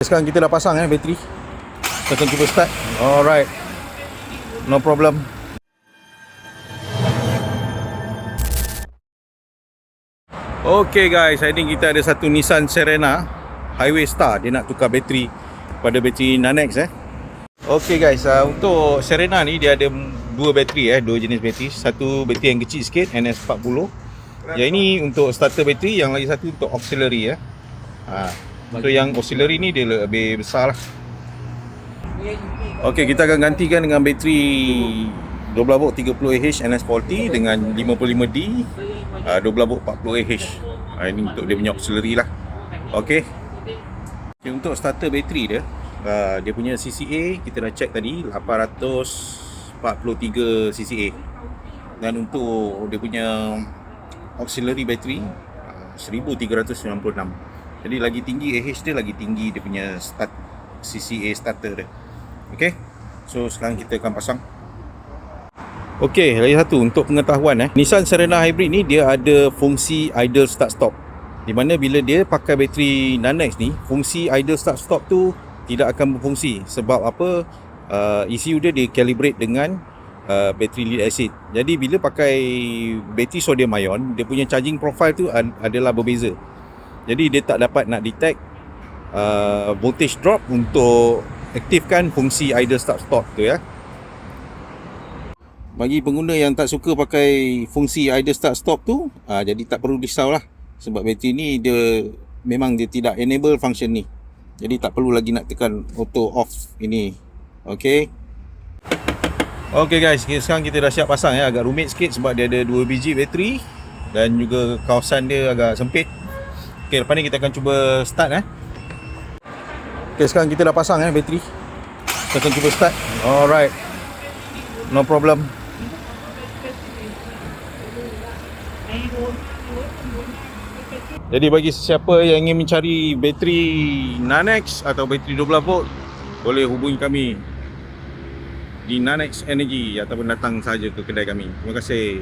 Sekarang kita dah pasang bateri. Kita akan cuba start. Alright, no problem. Okay guys, hari ni kita ada satu Nissan Serena Highway Star. Dia nak tukar bateri pada bateri Nanex Okay guys, untuk Serena ni dia ada dua bateri dua jenis bateri. Satu bateri yang kecil sikit, NS40. Yang ini untuk starter bateri, yang lagi satu untuk auxiliary So yang auxiliary ni dia lebih besar lah. Okay, kita akan gantikan dengan bateri 12V 30Ah NS40 dengan 55D 12V 40Ah. Ini untuk dia punya auxiliary lah. Okay, untuk starter bateri dia, dia punya CCA kita dah check tadi 843 CCA. Dan untuk dia punya auxiliary bateri 1396. Jadi lagi tinggi AH dia, lagi tinggi dia punya CCA starter dia. Okay, so sekarang kita akan pasang. Okay, lagi satu untuk pengetahuan Nissan Serena Hybrid ni dia ada fungsi idle start stop, di mana bila dia pakai bateri Nanex ni, fungsi idle start stop tu tidak akan berfungsi. Sebab apa? ECU dia calibrate dengan bateri lead acid. Jadi bila pakai bateri sodium ion, dia punya charging profile tu adalah berbeza. Jadi dia tak dapat nak detect voltage drop untuk aktifkan fungsi idle start stop tu Bagi pengguna yang tak suka pakai fungsi idle start stop tu, jadi tak perlu risaulah. Sebab bateri ni memang dia tidak enable function ni. Jadi tak perlu lagi nak tekan auto off ini. Okay. Okay guys, sekarang kita dah siap pasang agak rumit sikit sebab dia ada 2 biji bateri dan juga kawasan dia agak sempit. Okay, lepas ni kita akan cuba start Okay, sekarang kita dah pasang bateri. Kita akan cuba start. Alright, no problem. Jadi bagi sesiapa yang ingin mencari bateri Nanex atau bateri 12V, boleh hubungi kami di Nanex Energy ataupun datang saja ke kedai kami. Terima kasih.